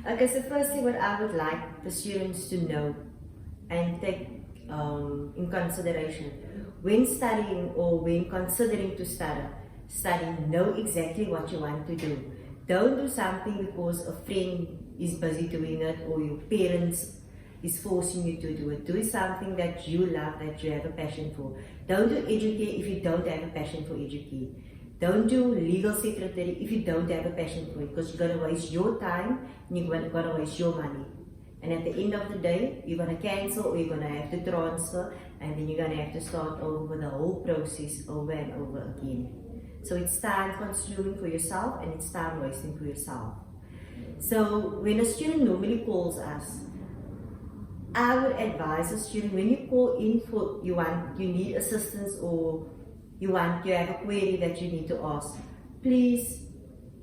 Okay, so firstly what I would like the students to know and take in consideration when studying or when considering to study, know exactly what you want to do. Don't do something because a friend is busy doing it or your parents is forcing you to do it. Do something that you love, that you have a passion for. Don't do educate if you don't have a passion for educate. Don't do legal secretary if you don't have a passion for it, because you're going to waste your time and you're going to waste your money. And at the end of the day, you're going to cancel or you're going to have to transfer, and then you're going to have to start over the whole process over and over again. So it's time consuming for yourself and it's time wasting for yourself. So when a student normally calls us, I would advise a student, when you call in for you need assistance or you have a query that you need to ask, please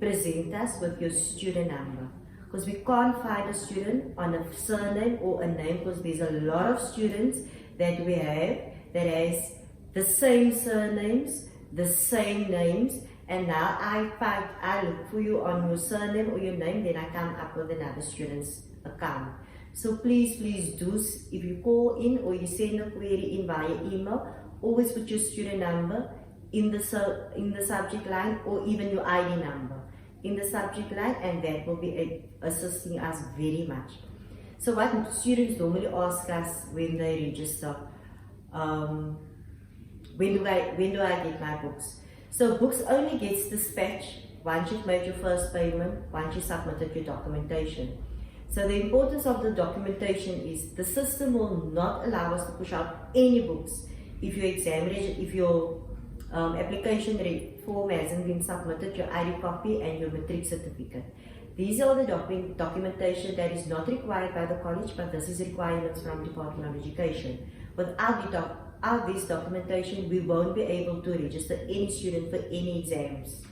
present us with your student number, because we can't find a student on a surname or a name, because there's a lot of students that we have that has the same surnames, the same names, and now I look for you on your surname or your name, then I come up with another student's account. So please do, if you call in or you send a query in via email, always put your student number in the subject line, or even your ID number in the subject line, and that will be assisting us very much. So what students normally ask us when they register, when do I get my books? So books only gets dispatched once you've made your first payment, once you submitted your documentation. So the importance of the documentation is the system will not allow us to push out any books if your application form hasn't been submitted, your ID copy and your matric certificate. These are the documentation that is not required by the college, but this is requirements from Department of Education. Without this documentation, we won't be able to register any student for any exams.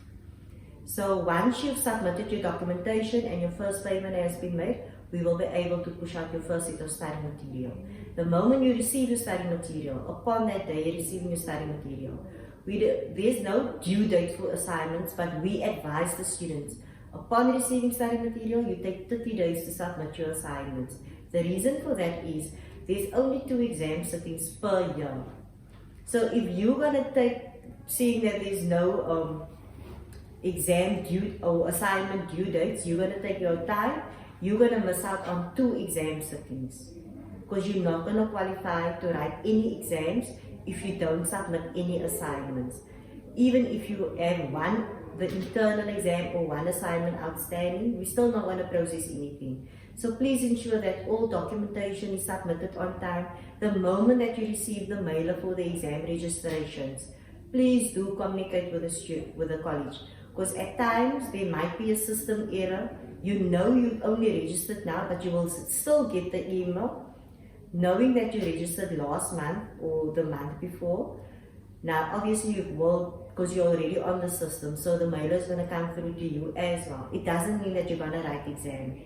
So once you've submitted your documentation and your first payment has been made, we will be able to push out your first set of study material. The moment you receive your study material, upon that day you're receiving your study material, there's no due date for assignments, but we advise the students, upon receiving study material, you take 30 days to submit your assignments. The reason for that is, there's only 2 exam sittings per year. So if you're going to seeing that there's no exam due or assignment due dates, you're going to take your time, you're going to miss out on 2 exam sittings, because you're not going to qualify to write any exams if you don't submit any assignments. Even if you have the internal exam or 1 assignment outstanding, we're still not going to process anything. So please ensure that all documentation is submitted on time. The moment that you receive the mailer for the exam registrations, please do communicate with the college, because at times there might be a system error. You know you've only registered now, but you will still get the email knowing that you registered last month or the month before. Now obviously you will, because you're already on the system, so the mailer is going to come through to you as well. It doesn't mean that you're going to write exam,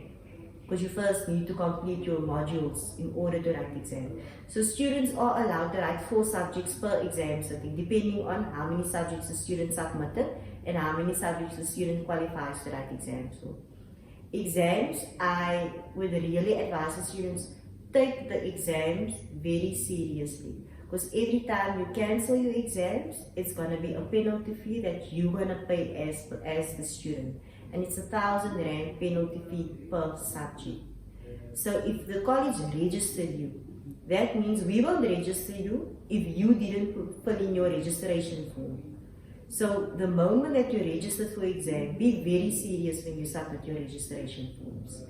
because you first need to complete your modules in order to write exam. So students are allowed to write 4 subjects per exam sitting, depending on how many subjects the student submitted and how many subjects the student qualifies to write exams for. Exams, I would really advise the students, take the exams very seriously, because every time you cancel your exams, it's going to be a penalty fee that you're going to pay as the student, and it's R1,000 penalty fee per subject. So if the college registered you, that means we won't register you if you didn't fill in your registration form. So the moment that you register for exam, be very serious when you submit your registration forms.